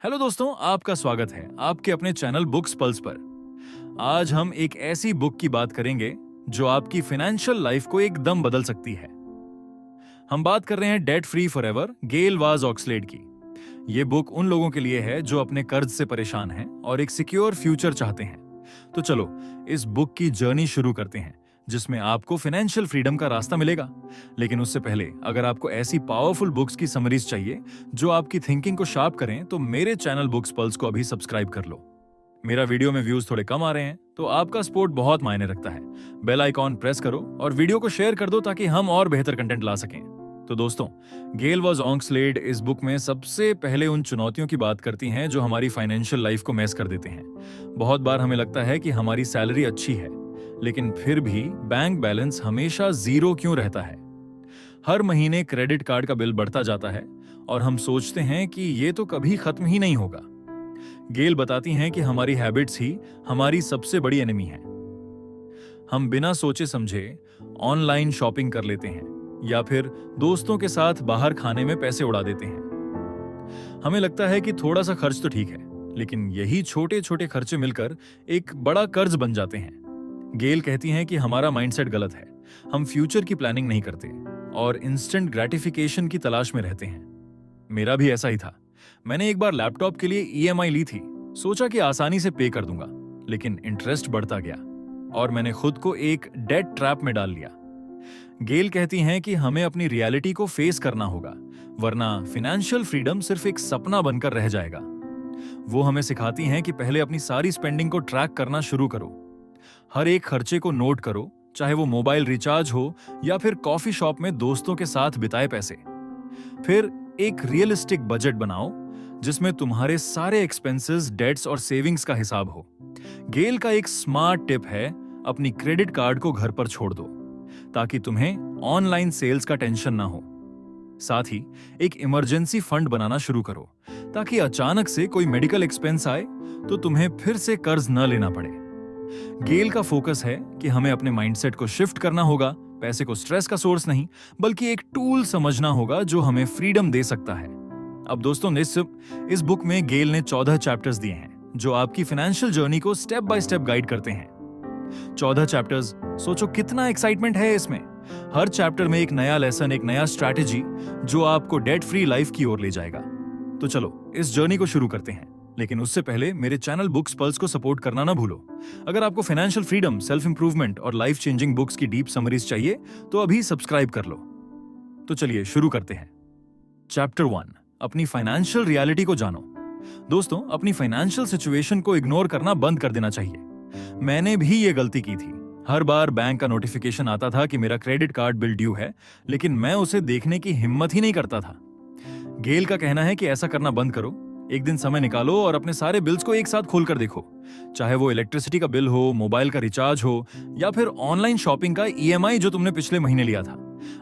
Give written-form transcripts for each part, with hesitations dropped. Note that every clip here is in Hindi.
हेलो दोस्तों, आपका स्वागत है आपके अपने चैनल बुक्स पल्स पर। आज हम एक ऐसी बुक की बात करेंगे जो आपकी फाइनेंशियल लाइफ को एकदम बदल सकती है। हम बात कर रहे हैं date free forever Gail was Oxlade की। ये बुक उन लोगों के लिए है जो अपने कर्ज से परेशान हैं और एक सिक्योर फ्यूचर चाहते हैं। तो चलो इस बुक की जर्नी शुरू करते हैं जिसमें आपको फाइनेंशियल फ्रीडम का रास्ता मिलेगा। लेकिन उससे पहले अगर आपको ऐसी पावरफुल बुक्स की समरीज चाहिए जो आपकी थिंकिंग को शार्प करें तो मेरे चैनल बुक्स पल्स को अभी सब्सक्राइब कर लो। मेरा वीडियो में व्यूज थोड़े कम आ रहे हैं तो आपका सपोर्ट बहुत मायने रखता है। बेल आइकॉन प्रेस करो और वीडियो को शेयर कर दो ताकि हम और बेहतर कंटेंट ला सकें। तो दोस्तों, गेल वाज ऑक्सलेड इस बुक में सबसे पहले उन चुनौतियों की बात करती हैं जो हमारी फाइनेंशियल लाइफ को मैस कर देते हैं। बहुत बार हमें लगता है कि हमारी सैलरी अच्छी है लेकिन फिर भी बैंक बैलेंस हमेशा जीरो क्यों रहता है। हर महीने क्रेडिट कार्ड का बिल बढ़ता जाता है और हम सोचते हैं कि ये तो कभी खत्म ही नहीं होगा। गेल बताती हैं कि हमारी हैबिट्स ही हमारी सबसे बड़ी एनिमी है। हम बिना सोचे समझे ऑनलाइन शॉपिंग कर लेते हैं या फिर दोस्तों के साथ बाहर खाने में पैसे उड़ा देते हैं। हमें लगता है कि थोड़ा सा खर्च तो ठीक है, लेकिन यही छोटे छोटे खर्चे मिलकर एक बड़ा कर्ज बन जाते हैं। गेल कहती हैं कि हमारा माइंडसेट गलत है। हम फ्यूचर की प्लानिंग नहीं करते और इंस्टेंट ग्रेटिफिकेशन की तलाश में रहते हैं। मेरा भी ऐसा ही था। मैंने एक बार लैपटॉप के लिए ईएमआई ली थी। सोचा कि आसानी से पे कर दूंगा, लेकिन इंटरेस्ट बढ़ता गया और मैंने खुद को एक डेट ट्रैप में डाल लिया। गेल कहती हैं कि हमें अपनी रियलिटी को फेस करना होगा, वरना फाइनेंशियल फ्रीडम सिर्फ एक सपना बनकर रह जाएगा। वो हमें सिखाती हैं कि पहले अपनी सारी स्पेंडिंग को ट्रैक करना शुरू करो। हर एक खर्चे को नोट करो, चाहे वो मोबाइल रिचार्ज हो या फिर कॉफी शॉप में दोस्तों के साथ बिताए पैसे। फिर एक रियलिस्टिक बजट बनाओ जिसमें तुम्हारे सारे एक्सपेंसेस, डेट्स और सेविंग्स का हिसाब हो। गेल का एक स्मार्ट टिप है, अपनी क्रेडिट कार्ड को घर पर छोड़ दो ताकि तुम्हें ऑनलाइन सेल्स का टेंशन ना हो। साथ ही एक इमरजेंसी फंड बनाना शुरू करो ताकि अचानक से कोई मेडिकल एक्सपेंस आए तो तुम्हें फिर से कर्ज न लेना पड़े। गेल का फोकस है कि हमें अपने माइंडसेट को शिफ्ट करना होगा, पैसे को स्ट्रेस का सोर्स नहीं बल्कि एक टूल समझना होगा जो हमें फ्रीडम दे सकता है। अब दोस्तों, इस बुक में गेल ने 14 चैप्टर्स दिए हैं जो आपकी फाइनेंशियल जर्नी को स्टेप बाय स्टेप गाइड करते हैं। 14 चैप्टर्स, सोचो कितना एक्साइटमेंट है इसमें। हर चैप्टर में एक नया लेसन, एक नया स्ट्रैटेजी जो आपको डेट फ्री लाइफ की ओर ले जाएगा। तो चलो इस जर्नी को शुरू करते हैं, लेकिन उससे पहले मेरे चैनल बुक्स पल्स को सपोर्ट करना ना भूलो। अगर आपको फाइनेंशियल फ्रीडम, सेल्फ इंप्रूवमेंट और लाइफ चेंजिंग बुक्स की डीप समरीज चाहिए तो अभी सब्सक्राइब कर लो। तो चलिए शुरू करते हैं। चैप्टर 1, अपनी फाइनेंशियल रियलिटी को जानो। दोस्तों, अपनी फाइनेंशियल सिचुएशन को इग्नोर करना बंद कर देना चाहिए। मैंने भी ये गलती की थी। हर बार बैंक का नोटिफिकेशन आता था कि मेरा क्रेडिट कार्ड बिल ड्यू है, लेकिन मैं उसे देखने की हिम्मत ही नहीं करता था। गेल का कहना है कि ऐसा करना बंद करो। एक दिन समय निकालो और अपने सारे बिल्स को एक साथ खोलकर देखो, चाहे वो इलेक्ट्रिसिटी का बिल हो, मोबाइल का रिचार्ज हो या फिर ऑनलाइन शॉपिंग का ईएमआई जो तुमने पिछले महीने लिया था।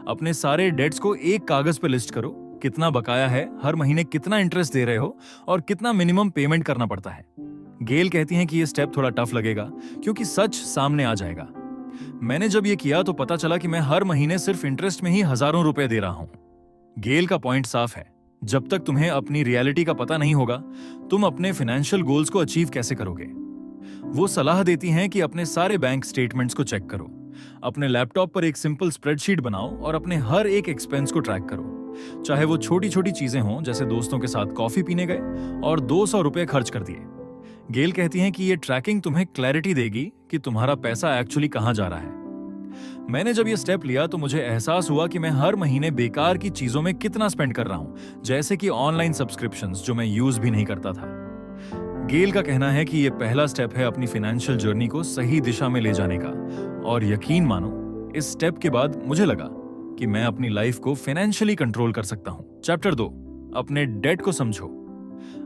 अपने सारे डेट्स को एक कागज पर लिस्ट करो, कितना बकाया है, हर महीने कितना इंटरेस्ट दे रहे हो और कितना मिनिमम पेमेंट करना पड़ता है। गेल कहती हैं कि ये स्टेप थोड़ा टफ लगेगा क्योंकि सच सामने आ जाएगा। मैंने जब ये किया तो पता चला कि मैं हर महीने सिर्फ इंटरेस्ट में ही हजारों रुपए दे रहा हूं। गेल का पॉइंट साफ है, जब तक तुम्हें अपनी रियलिटी का पता नहीं होगा तुम अपने फाइनेंशियल गोल्स को अचीव कैसे करोगे। वो सलाह देती हैं कि अपने सारे बैंक स्टेटमेंट्स को चेक करो, अपने लैपटॉप पर एक सिंपल स्प्रेडशीट बनाओ और अपने हर एक एक्सपेंस को ट्रैक करो, चाहे वो छोटी छोटी चीजें हों जैसे दोस्तों के साथ कॉफी पीने गए और 200 रुपए खर्च कर दिए। गेल कहती हैं कि ये ट्रैकिंग तुम्हें क्लैरिटी देगी कि तुम्हारा पैसा एक्चुअली कहां जा रहा है। मैंने जब ये स्टेप लिया तो मुझे एहसास हुआ कि मैं हर महीने बेकार की चीजों में कितना स्पेंड कर रहा हूं, जैसे कि ऑनलाइन सब्सक्रिप्शंस जो मैं यूज भी नहीं करता था। गेल का कहना है कि ये पहला स्टेप है अपनी फाइनेंशियल जर्नी को सही दिशा में ले जाने का, और यकीन मानो इस स्टेप के बाद मुझे लगा कि मैं अपनी लाइफ को फाइनेंशियली कंट्रोल कर सकता हूं। चैप्टर 2, अपने डेट को समझो।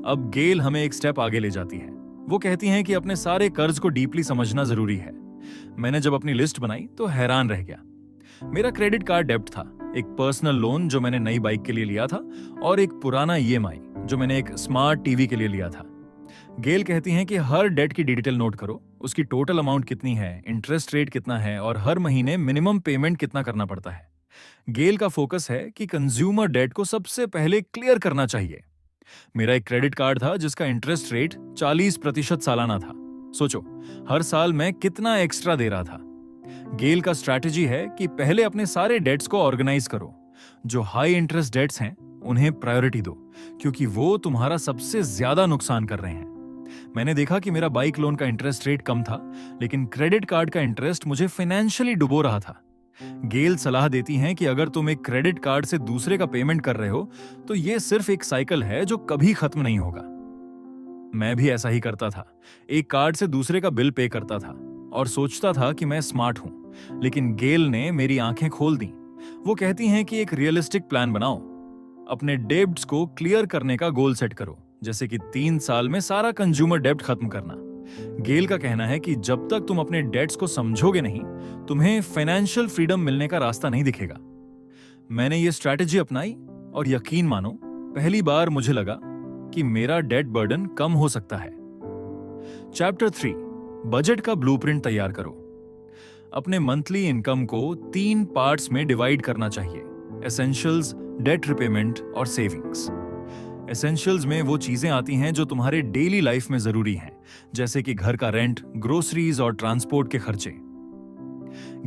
अब गेल हमें एक स्टेप आगे ले जाती है। वो कहती हैं कि अपने सारे कर्ज को डीपली समझना जरूरी है। मैंने जब अपनी लिस्ट बनाई तो हैरान रह गया। मेरा क्रेडिट कार्ड डेब्ट था, एक पर्सनल लोन जो मैंने नई बाइक के लिए लिया था और एक पुराना ईएमआई जो मैंने एक स्मार्ट टीवी के लिए लिया था। गेल कहती हैं कि हर डेट की डिटेल नोट करो, उसकी टोटल अमाउंट कितनी है, इंटरेस्ट रेट कितना है और हर महीने मिनिमम पेमेंट कितना करना पड़ता है। गेल का फोकस है कि कंज्यूमर डेट को सबसे पहले क्लियर करना चाहिए। मेरा एक क्रेडिट कार्ड था जिसका इंटरेस्ट रेट 40% सालाना था। सोचो, हर साल मैं कितना एक्स्ट्रा दे रहा था। गेल का स्ट्रैटेजी है कि पहले अपने सारे डेट्स को ऑर्गेनाइज करो। जो हाई इंटरेस्ट डेट्स हैं उन्हें प्रायोरिटी दो, क्योंकि वो तुम्हारा सबसे ज्यादा नुकसान कर रहे हैं। मैंने देखा कि मेरा बाइक लोन का इंटरेस्ट रेट कम था, लेकिन क्रेडिट कार्ड का इंटरेस्ट मुझे फाइनेंशियली डुबो रहा था। गेल सलाह देती हैं कि अगर तुम एक क्रेडिट कार्ड से दूसरे का पेमेंट कर रहे हो तो यह सिर्फ एक साइकिल है जो कभी खत्म नहीं होगा। मैं भी ऐसा ही करता था। एक कार्ड से दूसरे का बिल पे करता था और सोचता था कि मैं स्मार्ट हूं, लेकिन गेल ने मेरी आंखें खोल दी। वो कहती हैं कि एक रियलिस्टिक प्लान बनाओ। अपने डेब्ट्स को क्लियर करने का गोल सेट करो, जैसे कि 3 साल में सारा कंज्यूमर डेब्ट खत्म करना। गेल का कहना है कि जब तक तुम अपने डेट्स को समझोगे नहीं, तुम्हें फाइनेंशियल फ्रीडम मिलने का रास्ता नहीं दिखेगा। मैंने ये स्ट्रैटेजी अपनाई और यकीन मानो, पहली बार मुझे लगा कि मेरा डेट बर्डन कम हो सकता है। चैप्टर 3, बजट का ब्लूप्रिंट तैयार करो। अपने मंथली इनकम को 3 पार्ट्स में डिवाइड करना चाहिए: एसेंशियल्स, डेट रिपेमेंट और सेविंग्स। एसेंशियल्स में वो चीजें आती हैं जो तुम्हारे डेली लाइफ में जरूरी हैं, जैसे कि घर का रेंट, ग्रोसरीज और ट्रांसपोर्ट के खर्चे।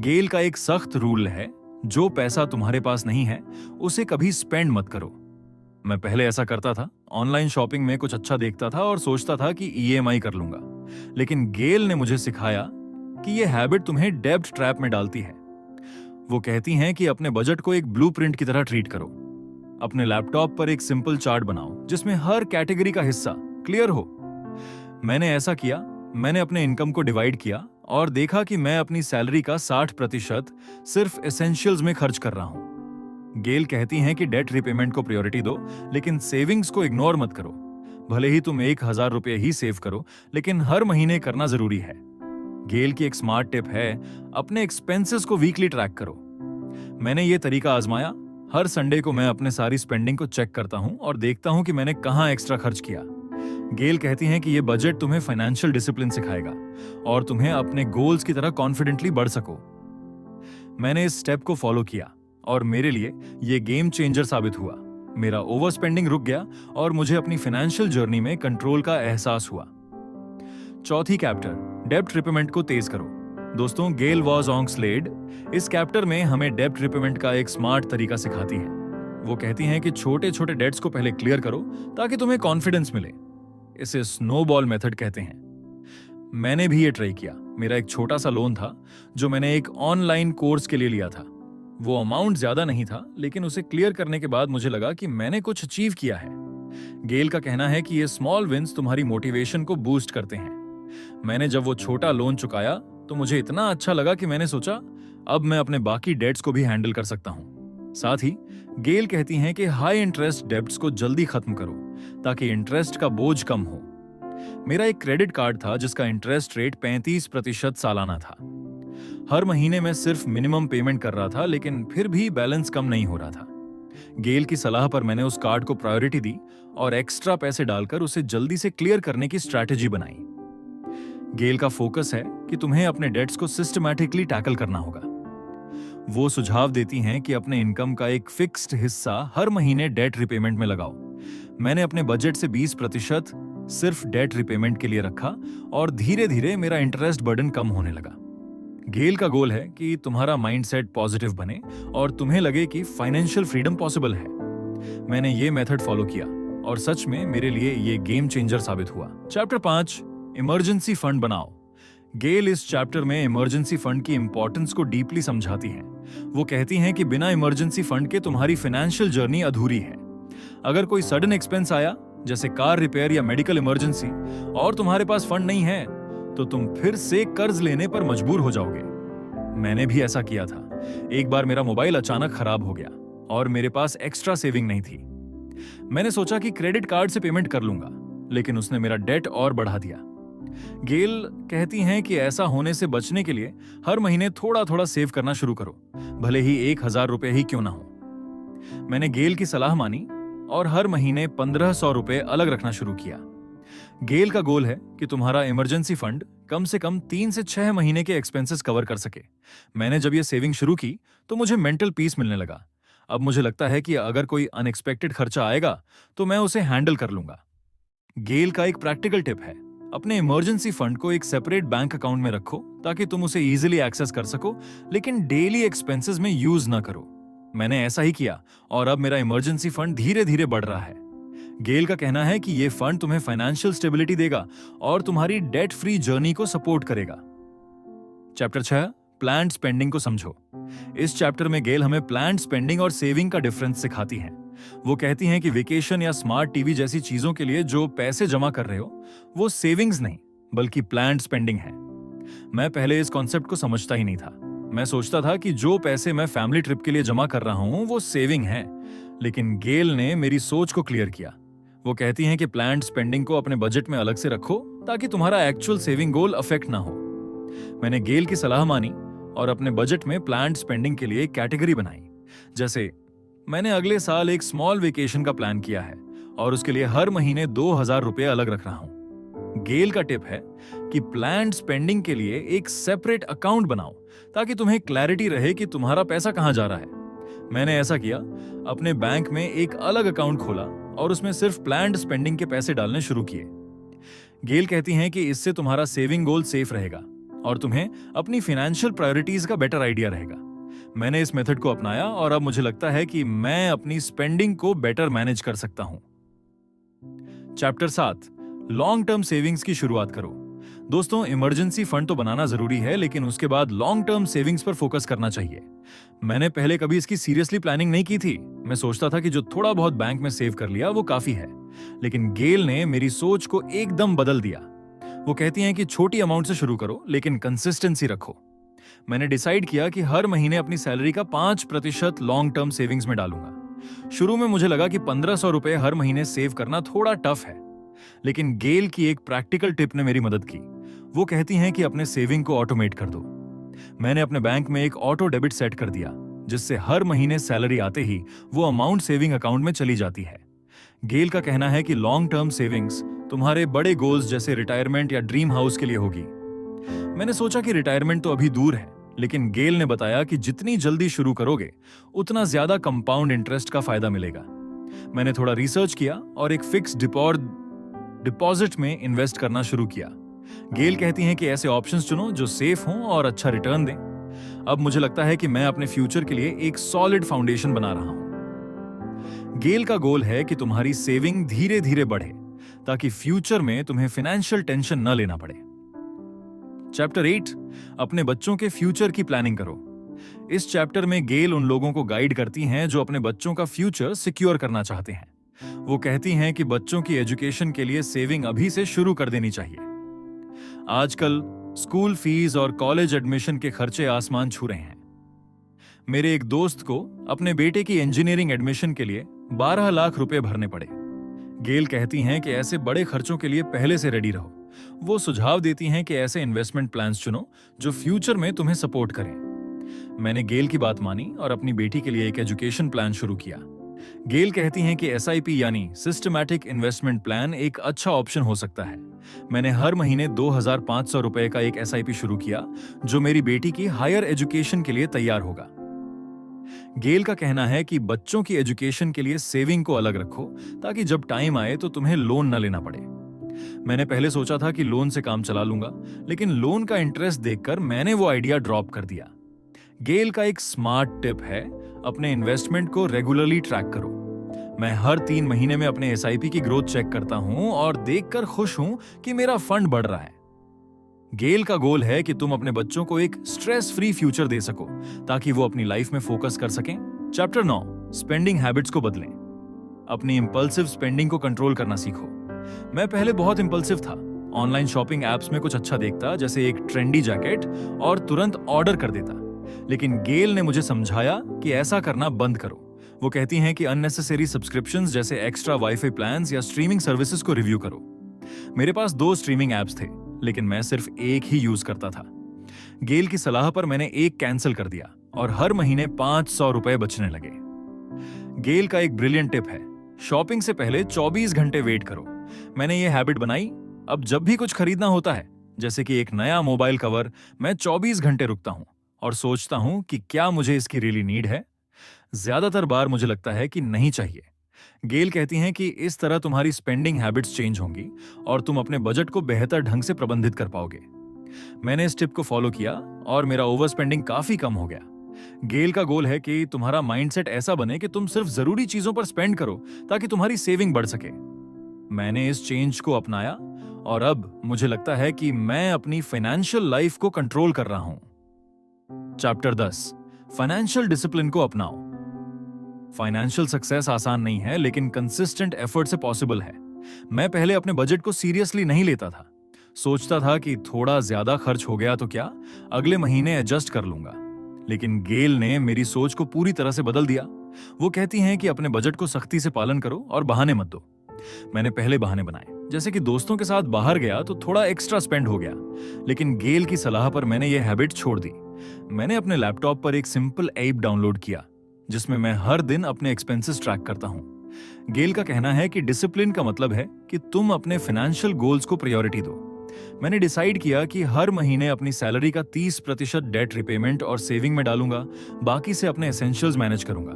गेल का एक सख्त रूल है, जो पैसा तुम्हारे पास नहीं है उसे कभी स्पेंड मत करो। मैं पहले ऐसा करता था, ऑनलाइन शॉपिंग में कुछ अच्छा देखता था और सोचता था कि ईएमआई कर लूंगा। लेकिन गेल ने मुझे सिखाया कि यह हैबिट तुम्हें डेब्ट ट्रैप में डालती है। वो कहती हैं कि अपने बजट को एक ब्लूप्रिंट की तरह ट्रीट करो। अपने लैपटॉप पर एक सिंपल चार्ट बनाओ जिसमें हर कैटेगरी का हिस्सा क्लियर हो। मैंने ऐसा किया। मैंने अपने इनकम को डिवाइड किया और देखा कि मैं अपनी सैलरी का 60% सिर्फ एसेंशियल्स में खर्च कर रहा हूं। गेल कहती हैं कि डेट रिपेमेंट को प्रायोरिटी दो, लेकिन सेविंग्स को इग्नोर मत करो। भले ही तुम 1000 रुपये ही सेव करो, लेकिन हर महीने करना जरूरी है। गेल की एक स्मार्ट टिप है, अपने एक्सपेंसेस को वीकली ट्रैक करो। मैंने ये तरीका आजमाया। हर संडे को मैं अपने सारी स्पेंडिंग को चेक करता हूं और देखता हूं कि मैंने कहां एक्स्ट्रा खर्च किया। गेल कहती हैं कि यह बजट तुम्हें फाइनेंशियल डिसिप्लिन सिखाएगा और तुम्हें अपने गोल्स की तरह कॉन्फिडेंटली बढ़ सको। मैंने इस स्टेप को फॉलो किया और मेरे लिए यह गेम चेंजर साबित हुआ। मेरा ओवर स्पेंडिंग रुक गया और मुझे अपनी फाइनेंशियल जर्नी में कंट्रोल का एहसास हुआ। चौथी कैप्टर, डेब्ट रिपेमेंट को तेज करो। दोस्तों, गेल वॉज ऑन स्लेड इस कैप्टर में हमें डेब्ट रिपेमेंट का एक स्मार्ट तरीका सिखाती है। वो कहती हैं कि छोटे छोटे डेट्स को पहले क्लियर करो ताकि तुम्हें कॉन्फिडेंस मिले। इसे स्नोबॉल मेथड कहते हैं। मैंने भी ये ट्राई किया। मेरा एक छोटा सा लोन था जो मैंने एक ऑनलाइन कोर्स के लिए लिया था। वो अमाउंट ज्यादा नहीं था, लेकिन उसे क्लियर करने के बाद मुझे लगा कि मैंने कुछ अचीव किया है। गेल का कहना है कि ये स्मॉल विंस तुम्हारी मोटिवेशन को बूस्ट करते हैं। मैंने जब वो छोटा लोन चुकाया तो मुझे इतना अच्छा लगा कि मैंने सोचा अब मैं अपने बाकी डेट्स को भी हैंडल कर सकता हूं। साथ ही गेल कहती हैं कि हाई इंटरेस्ट डेब्ट्स को जल्दी खत्म करो ताकि इंटरेस्ट का बोझ कम हो। मेरा एक क्रेडिट कार्ड था जिसका इंटरेस्ट रेट 35% सालाना था। हर महीने मैं सिर्फ मिनिमम पेमेंट कर रहा था, लेकिन फिर भी बैलेंस कम नहीं हो रहा था। गेल की सलाह पर मैंने उस कार्ड को प्रायोरिटी दी और एक्स्ट्रा पैसे डालकर उसे जल्दी से क्लियर करने की स्ट्रैटेजी बनाई। गेल का फोकस है कि तुम्हें अपने डेट्स को सिस्टमैटिकली टैकल करना होगा। वो सुझाव देती हैं कि अपने इनकम का एक फिक्स्ड हिस्सा हर महीने डेट रिपेमेंट में लगाओ। मैंने अपने बजट से 20% सिर्फ डेट रिपेमेंट के लिए रखा और धीरे धीरे मेरा इंटरेस्ट बर्डन कम होने लगा। गेल का गोल है कि तुम्हारा माइंडसेट पॉजिटिव बने और तुम्हें लगे कि फाइनेंशियल फ्रीडम पॉसिबल है। मैंने ये मेथड फॉलो किया और सच में मेरे लिए ये गेम चेंजर साबित हुआ। चैप्टर 5, इमरजेंसी फंड बनाओ। गेल इस चैप्टर में इमरजेंसी फंड की इंपॉर्टेंस को डीपली समझाती हैं। वो कहती हैं कि बिना इमरजेंसी फंड के तुम्हारी फाइनेंशियल जर्नी अधूरी है। अगर कोई सडन एक्सपेंस आया, जैसे कार रिपेयर या मेडिकल इमरजेंसी, और तुम्हारे पास फंड नहीं है, तो तुम फिर से कर्ज लेने पर मजबूर हो जाओगे। मैंने भी ऐसा किया था। एक बार मेरा मोबाइल अचानक खराब हो गया और मेरे पास एक्स्ट्रा सेविंग नहीं थी। मैंने सोचा कि क्रेडिट कार्ड से पेमेंट कर लूंगा, लेकिन उसने मेरा डेट और बढ़ा दिया। गेल कहती हैं कि ऐसा होने से बचने के लिए हर महीने थोड़ा थोड़ा सेव करना शुरू करो, भले ही 1000 रुपए ही क्यों ना हो। मैंने गेल की सलाह मानी और हर महीने 1500 रुपए अलग रखना शुरू किया। गेल का गोल है कि तुम्हारा इमरजेंसी फंड कम से कम 3 से 6 महीने के एक्सपेंसेस कवर कर सके। मैंने जब ये सेविंग शुरू की तो मुझे मेंटल पीस मिलने लगा। अब मुझे लगता है कि अगर कोई अनएक्सपेक्टेड खर्चा आएगा तो मैं उसे हैंडल कर लूंगा। गेल का एक प्रैक्टिकल टिप है, अपने इमरजेंसी फंड को एक सेपरेट बैंक अकाउंट में रखो ताकि तुम उसे इजीली एक्सेस कर सको, लेकिन डेली एक्सपेंसेस में यूज ना करो। मैंने ऐसा ही किया और अब मेरा इमरजेंसी फंड धीरे धीरे बढ़ रहा है। गेल का कहना है कि यह फंड तुम्हें फाइनेंशियल स्टेबिलिटी देगा और तुम्हारी डेट फ्री जर्नी को सपोर्ट करेगा। चैप्टर 6, प्लान्ड स्पेंडिंग को समझो। इस चैप्टर में गेल हमें प्लान्ड स्पेंडिंग और सेविंग का डिफरेंस सिखाती हैं। वो कहती हैं कि वेकेशन या स्मार्ट टीवी जैसी चीजों के लिए जो पैसे जमा कर रहे हो वो सेविंग्स नहीं बल्कि प्लान्ड स्पेंडिंग है। मैं पहले इस कॉन्सेप्ट को समझता ही नहीं था। मैं सोचता था कि जो पैसे मैं फैमिली ट्रिप के लिए जमा कर रहा हूं वो सेविंग है, लेकिन गेल ने मेरी सोच को क्लियर किया। वो कहती हैं कि प्लान्ड स्पेंडिंग को अपने बजट में अलग से रखो ताकि तुम्हारा एक्चुअल सेविंग गोल अफेक्ट ना हो। मैंने गेल की सलाह मानी और अपने बजट में प्लान्ड स्पेंडिंग के लिए एक कैटेगरी बनाई। जैसे मैंने अगले साल एक स्मॉल वेकेशन का प्लान किया है और उसके लिए हर महीने 2000 रुपए अलग रख रहा हूं। गेल का टिप है कि प्लान्ड स्पेंडिंग के लिए एक सेपरेट अकाउंट बनाओ ताकि तुम्हें क्लैरिटी रहे कि तुम्हारा पैसा कहां जा रहा है। मैंने ऐसा किया, अपने बैंक में एक अलग अकाउंट खोला और उसमें सिर्फ प्लान्ड स्पेंडिंग के पैसे डालने शुरू किए। गेल कहती हैं कि इससे तुम्हारा सेविंग गोल सेफ रहेगा और तुम्हें अपनी फाइनेंशियल प्रायोरिटीज का बेटर आइडिया रहेगा। मैंने इस मेथड को अपनाया और अब मुझे लगता है कि मैं अपनी स्पेंडिंग को बेटर मैनेज कर सकता हूं। चैप्टर 7, लॉन्ग टर्म सेविंग्स की शुरुआत करो। दोस्तों, इमरजेंसी फंड तो बनाना जरूरी है, लेकिन उसके बाद लॉन्ग टर्म सेविंग्स पर फोकस करना चाहिए। मैंने पहले कभी इसकी सीरियसली प्लानिंग नहीं की थी। मैं सोचता था कि जो थोड़ा बहुत बैंक में सेव कर लिया वो काफी है, लेकिन गेल ने मेरी सोच को एकदम बदल दिया। वो कहती हैं कि छोटी अमाउंट से शुरू करो लेकिन कंसिस्टेंसी रखो। मैंने डिसाइड किया कि हर महीने अपनी सैलरी का 5% लॉन्ग टर्म सेविंग्स में डालूंगा। शुरू में मुझे लगा कि 1500 रुपए हर महीने सेव करना थोड़ा टफ है, लेकिन गेल की एक प्रैक्टिकल टिप ने मेरी मदद की। वो कहती हैं कि अपने सेविंग को ऑटोमेट कर दो। मैंने अपने बैंक में एक ऑटो डेबिट सेट कर दिया, जिससे हर महीने सैलरी आते ही वो अमाउंट सेविंग अकाउंट में चली जाती है। गेल का कहना है कि लॉन्ग टर्म सेविंग्स तुम्हारे बड़े गोल्स जैसे रिटायरमेंट या ड्रीम हाउस के लिए होगी। मैंने सोचा कि रिटायरमेंट तो अभी दूर है, लेकिन गेल ने बताया कि जितनी जल्दी शुरू करोगे उतना ज्यादा कंपाउंड इंटरेस्ट का फायदा मिलेगा। मैंने थोड़ा रिसर्च किया और एक फिक्स डिपॉजिट में इन्वेस्ट करना शुरू किया। गेल कहती हैं कि ऐसे ऑप्शंस चुनो जो सेफ हों और अच्छा रिटर्न दें। अब मुझे लगता है कि मैं अपने फ्यूचर के लिए एक सॉलिड फाउंडेशन बना रहा हूं। गेल का गोल है कि तुम्हारी सेविंग धीरे धीरे बढ़े ताकि फ्यूचर में तुम्हें फाइनेंशियल टेंशन न लेना पड़े। चैप्टर 8, अपने बच्चों के फ्यूचर की प्लानिंग करो। इस चैप्टर में गेल उन लोगों को गाइड करती हैं जो अपने बच्चों का फ्यूचर सिक्योर करना चाहते हैं। वो कहती हैं कि बच्चों की एजुकेशन के लिए सेविंग अभी से शुरू कर देनी चाहिए। आजकल स्कूल फीस और कॉलेज एडमिशन के खर्चे आसमान छू रहे हैं। मेरे एक दोस्त को अपने बेटे की इंजीनियरिंग एडमिशन के लिए 12 लाख रुपए भरने पड़े। गेल कहती हैं कि ऐसे बड़े खर्चों के लिए पहले से रेडी रहो। वो सुझाव देती हैं कि ऐसे इन्वेस्टमेंट प्लान्स चुनो जो फ्यूचर में तुम्हें सपोर्ट करें। मैंने गेल की बात मानी और अपनी बेटी के लिए एक एजुकेशन प्लान शुरू किया। गेल कहती हैं कि एसआईपी यानी सिस्टमैटिक इन्वेस्टमेंट प्लान एक अच्छा ऑप्शन हो सकता है। मैंने हर महीने 2500 रुपए का एक एसआईपी शुरू किया जो मेरी बेटी की हायर एजुकेशन के लिए तैयार होगा। गेल का कहना है कि बच्चों की एजुकेशन के लिए सेविंग को अलग रखो ताकि जब टाइम आए तो तुम्हें लोन न लेना पड़े। मैंने पहले सोचा था कि लोन से काम चला लूंगा, लेकिन लोन का इंटरेस्ट देखकर मैंने वो आइडिया ड्रॉप कर दिया। गेल का एक स्मार्ट टिप है, अपने इन्वेस्टमेंट को रेगुलरली ट्रैक करो। मैं हर 3 महीने में अपने एसआईपी की ग्रोथ चेक करता हूं और देखकर खुश हूं कि मेरा फंड बढ़ रहा है। गेल का गोल है कि तुम अपने बच्चों को एक स्ट्रेस फ्री फ्यूचर दे सको ताकि वो अपनी लाइफ में फोकस कर सकें। चैप्टर 9, स्पेंडिंग हैबिट्स को बदलें। अपनी इंपल्सिव स्पेंडिंग को कंट्रोल करना सीखो। मैं पहले बहुत इंपल्सिव था। ऑनलाइन शॉपिंग एप्स में कुछ अच्छा देखता, जैसे एक ट्रेंडी जैकेट, और तुरंत ऑर्डर कर देता। लेकिन गेल ने मुझे समझाया कि ऐसा करना बंद करो। वो कहती हैं कि अननेसेसरी सब्सक्रिप्शंस जैसे एक्स्ट्रा वाईफाई प्लान्स या स्ट्रीमिंग सर्विसेज को रिव्यू करो। मेरे पास 2 स्ट्रीमिंग एप्स थे, लेकिन मैं सिर्फ एक ही यूज करता था। गेल की सलाह पर मैंने एक कैंसिल कर दिया और हर महीने 500 रुपए बचने लगे। गेल का एक ब्रिलियंट टिप है, शॉपिंग से पहले 24 घंटे वेट करो। मैंने ये हैबिट बनाई। अब जब भी कुछ खरीदना होता है, जैसे कि एक नया मोबाइल कवर, मैं 24 घंटे रुकता हूं और सोचता हूं कि क्या मुझे इसकी रियली नीड है। ज्यादातर बार मुझे लगता है कि नहीं चाहिए। गेल कहती हैं कि इस तरह तुम्हारी स्पेंडिंग हैबिट्स चेंज होंगी और तुम अपने बजट को बेहतर ढंग से प्रबंधित कर पाओगे। मैंने इस टिप को फॉलो किया और मेरा ओवर स्पेंडिंग काफी कम हो गया। गेल का गोल है कि तुम्हारा माइंडसेट ऐसा बने कि तुम सिर्फ जरूरी चीजों पर स्पेंड करो ताकि तुम्हारी सेविंग बढ़ सके। मैंने इस चेंज को अपनाया और अब मुझे लगता है कि मैं अपनी फाइनेंशियल लाइफ को कंट्रोल कर रहा हूं। चैप्टर 10, फाइनेंशियल डिसिप्लिन को अपनाओ। फाइनेंशियल सक्सेस आसान नहीं है, लेकिन कंसिस्टेंट एफर्ट से पॉसिबल है। मैं पहले अपने बजट को सीरियसली नहीं लेता था। सोचता था कि थोड़ा ज्यादा खर्च हो गया तो क्या, अगले महीने एडजस्ट कर लूंगा। लेकिन गेल ने मेरी सोच को पूरी तरह से बदल दिया। वो कहती हैं कि अपने बजट को सख्ती से पालन करो और बहाने मत दो। मैंने पहले बहाने बनाए, जैसे कि दोस्तों के साथ बाहर गया तो थोड़ा एक्स्ट्रा स्पेंड हो गया, लेकिन गेल की सलाह पर मैंने ये हैबिट छोड़ दी। मैंने अपने लैपटॉप पर एक सिंपल ऐप डाउनलोड किया जिसमें मैं हर दिन अपने एक्सपेंसेस ट्रैक करता हूं। गेल का कहना है कि डिसिप्लिन का मतलब है कि तुम अपने फाइनेंशियल गोल्स को प्रायोरिटी दो। मैंने डिसाइड किया कि हर महीने अपनी सैलरी का 30% डेट रिपेमेंट और सेविंग में डालूंगा, बाकी से अपने एसेंशियल्स मैनेज करूंगा।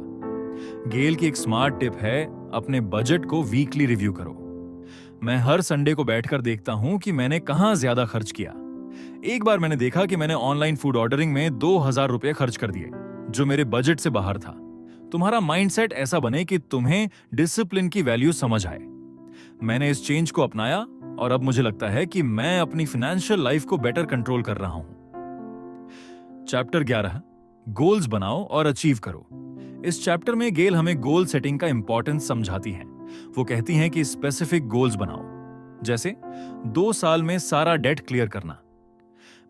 गेल की एक स्मार्ट टिप है, अपने बजट को वीकली रिव्यू करो। मैं हर संडे को बैठकर देखता हूं कि मैंने कहां ज्यादा खर्च किया। एक बार मैंने देखा कि मैंने ऑनलाइन फूड ऑर्डरिंग में 2000 रुपए खर्च कर दिए, जो मेरे बजट से बाहर था। तुम्हारा माइंडसेट ऐसा बने कि तुम्हें डिसिप्लिन की वैल्यू समझ आए। मैंने इस चेंज को अपनाया और अब मुझे लगता है कि मैं अपनी फाइनेंशियल लाइफ को बेटर कंट्रोल कर रहा हूं। चैप्टर 11, गोल्स बनाओ और अचीव करो। इस चैप्टर में गेल हमें गोल सेटिंग का इंपॉर्टेंस समझाती हैं। वो कहती हैं कि स्पेसिफिक गोल्स बनाओ, जैसे 2 साल में सारा डेट क्लियर करना।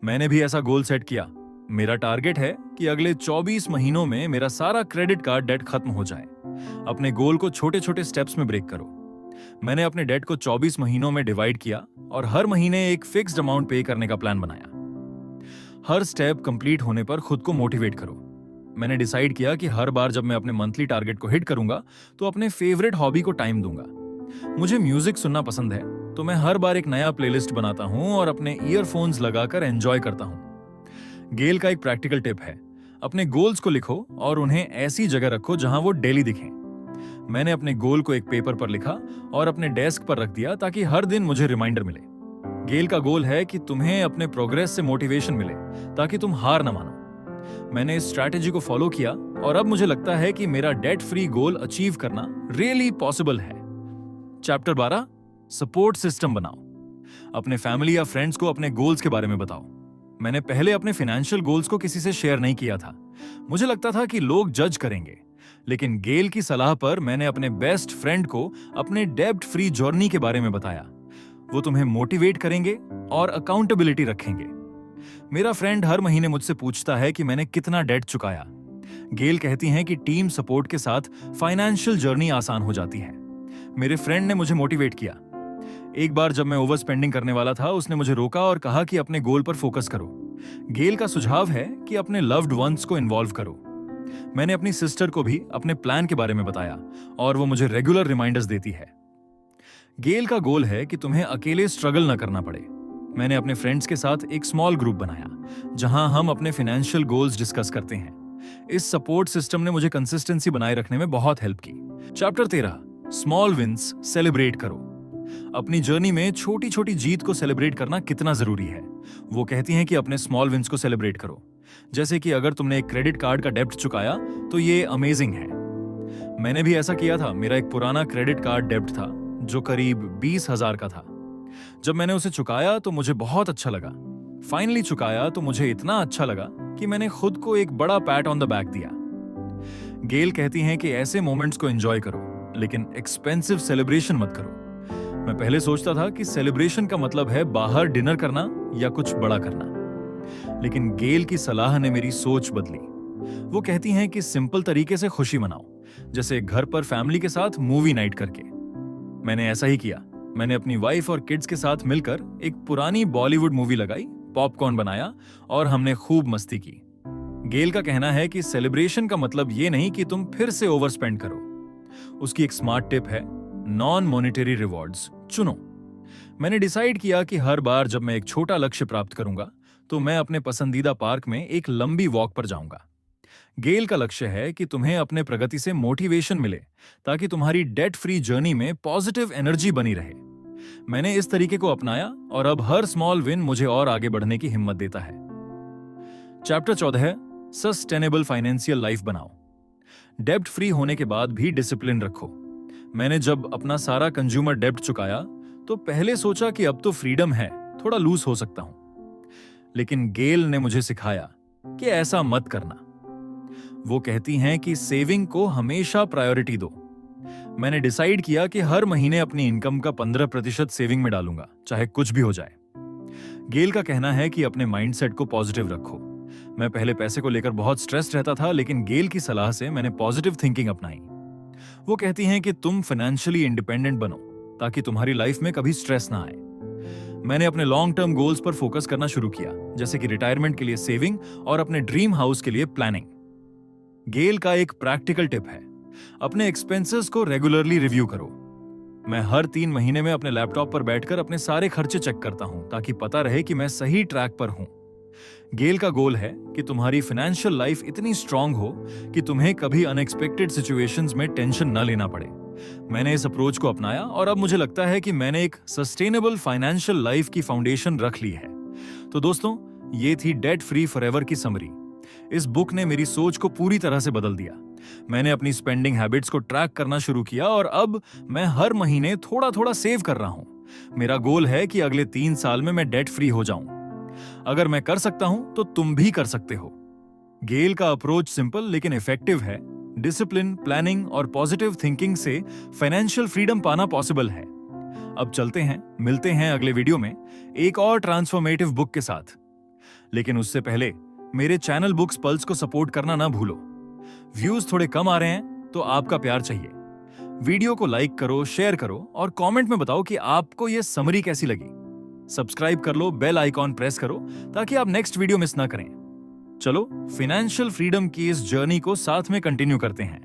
मैंने भी ऐसा गोल सेट किया। मेरा टारगेट है कि अगले 24 महीनों में मेरा सारा क्रेडिट कार्ड डेट खत्म हो जाए। अपने गोल को छोटे छोटे स्टेप्स में ब्रेक करो। मैंने अपने डेट को 24 महीनों में डिवाइड किया और हर महीने एक फिक्स्ड अमाउंट पे करने का प्लान बनाया। हर स्टेप कंप्लीट होने पर खुद को मोटिवेट करो। मैंने डिसाइड किया कि हर बार जब मैं अपने मंथली टारगेट को हिट करूंगा तो अपने फेवरेट हॉबी को टाइम दूंगा। मुझे म्यूजिक सुनना पसंद है, तो मैं हर बार एक नया प्लेलिस्ट बनाता हूं और अपने ईयरफोन्स लगाकर एंजॉय करता हूं। गेल का एक प्रैक्टिकल टिप है, अपने गोल्स को लिखो और उन्हें ऐसी जगह रखो जहां वो डेली दिखें। मैंने अपने गोल को एक पेपर पर लिखा और अपने डेस्क पर रख दिया ताकि हर दिन मुझे रिमाइंडर मिले। गेल का गोल है कि तुम्हें अपने प्रोग्रेस से मोटिवेशन मिले ताकि तुम हार न मानो। मैंने इस स्ट्रैटेजी को फॉलो किया और अब मुझे लगता है कि मेरा डेट फ्री गोल अचीव करना रियली पॉसिबल है। चैप्टर 12, सपोर्ट सिस्टम बनाओ। अपने फैमिली या फ्रेंड्स को अपने गोल्स के बारे में बताओ। मैंने पहले अपने फाइनेंशियल गोल्स को किसी से शेयर नहीं किया था। मुझे लगता था कि लोग जज करेंगे, लेकिन गेल की सलाह पर मैंने अपने बेस्ट फ्रेंड को अपने डेब्ट फ्री जर्नी के बारे में बताया। वो तुम्हें मोटिवेट करेंगे और अकाउंटेबिलिटी रखेंगे। मेरा फ्रेंड हर महीने मुझसे पूछता है कि मैंने कितना डेट चुकाया। गेल कहती हैं कि टीम सपोर्ट के साथ फाइनेंशियल जर्नी आसान हो जाती है। मेरे फ्रेंड ने मुझे मोटिवेट किया। एक बार जब मैं ओवर स्पेंडिंग करने वाला था, उसने मुझे रोका और कहा कि अपने गोल पर फोकस करो। गेल का सुझाव है कि अपने लव्ड वंस को इन्वॉल्व करो। मैंने अपनी सिस्टर को भी अपने प्लान के बारे में बताया और वो मुझे रेगुलर रिमाइंडर्स देती है। गेल का गोल है कि तुम्हें अकेले स्ट्रगल न करना पड़े। मैंने अपने फ्रेंड्स के साथ एक स्मॉल ग्रुप बनाया जहां हम अपने फाइनेंशियल गोल्स डिस्कस करते हैं। इस सपोर्ट सिस्टम ने मुझे कंसिस्टेंसी बनाए रखने में बहुत हेल्प की। चैप्टर 13, स्मॉल विंस सेलिब्रेट करो। अपनी जर्नी में छोटी छोटी जीत को सेलिब्रेट करना कितना जरूरी है। वो कहती हैं कि अपने स्मॉल विंस को सेलिब्रेट करो, जैसे कि अगर तुमने एक क्रेडिट कार्ड का डेब्ट चुकाया तो ये अमेजिंग है। मैंने भी ऐसा किया था। मेरा एक पुराना क्रेडिट कार्ड डेब्ट था जो करीब 20,000 का था। जब मैंने उसे चुकाया तो मुझे बहुत अच्छा लगा। फाइनली चुकाया तो मुझे इतना अच्छा लगा कि मैंने खुद को एक बड़ा पैट ऑन द बैक दिया। गेल कहती हैं कि ऐसे मोमेंट्स को एंजॉय करो, लेकिन एक्सपेंसिव सेलिब्रेशन मत करो। मैं पहले सोचता था कि सेलिब्रेशन का मतलब है बाहर डिनर करना या कुछ बड़ा करना, लेकिन गेल की सलाह ने मेरी सोच बदली। वो कहती हैं कि सिंपल तरीके से खुशी मनाओ, जैसे घर पर फैमिली के साथ मूवी नाइट करके। मैंने ऐसा ही किया। मैंने अपनी वाइफ और किड्स के साथ मिलकर एक पुरानी बॉलीवुड मूवी लगाई, पॉपकॉर्न बनाया और हमने खूब मस्ती की। गेल का कहना है कि सेलिब्रेशन का मतलब ये नहीं कि तुम फिर से ओवर स्पेंड करो। उसकी एक स्मार्ट टिप है, नॉन मॉनिटरी रिवॉर्ड्स चुनो। मैंने डिसाइड किया कि हर बार जब मैं एक छोटा लक्ष्य प्राप्त करूंगा तो मैं अपने पसंदीदा पार्क में एक लंबी वॉक पर जाऊंगा। गेल का लक्ष्य है कि तुम्हें अपने प्रगति से मोटिवेशन मिले ताकि तुम्हारी डेट फ्री जर्नी में पॉजिटिव एनर्जी बनी रहे। मैंने इस तरीके को अपनाया और अब हर स्मॉल विन मुझे और आगे बढ़ने की हिम्मत देता है। चैप्टर 14 है सस्टेनेबल फाइनेंशियल लाइफ बनाओ। डेब्ट फ्री होने के बाद भी डिसिप्लिन रखो। मैंने जब अपना सारा कंज्यूमर डेब्ट चुकाया तो पहले सोचा कि अब तो फ्रीडम है, थोड़ा लूज हो सकता हूं। लेकिन गेल ने मुझे सिखाया कि ऐसा मत करना। वो कहती हैं कि सेविंग को हमेशा प्रायोरिटी दो। मैंने डिसाइड किया कि हर महीने अपनी इनकम का 15% सेविंग में डालूंगा, चाहे कुछ भी हो जाए। गेल का कहना है कि अपने माइंडसेट को पॉजिटिव रखो। मैं पहले पैसे को लेकर बहुत स्ट्रेस्ड रहता था, लेकिन गेल की सलाह से मैंने पॉजिटिव थिंकिंग अपनाई। वो कहती हैं कि तुम फाइनेंशियली इंडिपेंडेंट बनो ताकि तुम्हारी लाइफ में कभी स्ट्रेस ना आए। मैंने अपने लॉन्ग टर्म गोल्स पर फोकस करना शुरू किया, जैसे कि रिटायरमेंट के लिए सेविंग और अपने ड्रीम हाउस के लिए प्लानिंग। गेल का एक प्रैक्टिकल टिप है, अपने एक्सपेंसेस को रेगुलरली रिव्यू करो। मैं हर 3 महीने में अपने लैपटॉप पर बैठकर अपने सारे खर्चे चेक करता हूं ताकि पता रहे कि मैं सही ट्रैक पर हूं। गेल का गोल है कि तुम्हारी फाइनेंशियल लाइफ इतनी स्ट्रांग हो कि तुम्हें कभी अनएक्सपेक्टेड सिचुएशंस में टेंशन न लेना पड़े। मैंने इस अप्रोच को अपनाया और अब मुझे लगता है कि मैंने एक सस्टेनेबल फाइनेंशियल लाइफ की फाउंडेशन रख ली है। तो दोस्तों, ये थी डेट फ्री फॉरएवर की समरी। इस बुक ने मेरी सोच को पूरी तरह से बदल दिया। मैंने अपनी स्पेंडिंग हैबिट्स को ट्रैक करना शुरू किया और अब मैं हर महीने थोड़ा थोड़ा सेव कर रहा हूं। मेरा गोल है कि अगले 3 साल में मैं डेट फ्री हो जाऊं। अगर मैं कर सकता हूं तो तुम भी कर सकते हो। गेल का अप्रोच सिंपल लेकिन इफेक्टिव है। डिसिप्लिन, प्लानिंग और पॉजिटिव थिंकिंग से फाइनेंशियल फ्रीडम पाना पॉसिबल है। अब चलते हैं, मिलते हैं अगले वीडियो में एक और ट्रांसफॉर्मेटिव बुक के साथ। लेकिन उससे पहले मेरे चैनल बुक्स पल्स को सपोर्ट करना ना भूलो। व्यूज थोड़े कम आ रहे हैं तो आपका प्यार चाहिए। वीडियो को लाइक करो, शेयर करो और कमेंट में बताओ कि आपको यह समरी कैसी लगी। सब्सक्राइब कर लो, बेल आइकॉन प्रेस करो ताकि आप नेक्स्ट वीडियो मिस ना करें। चलो फाइनेंशियल फ्रीडम की इस जर्नी को साथ में कंटिन्यू करते हैं।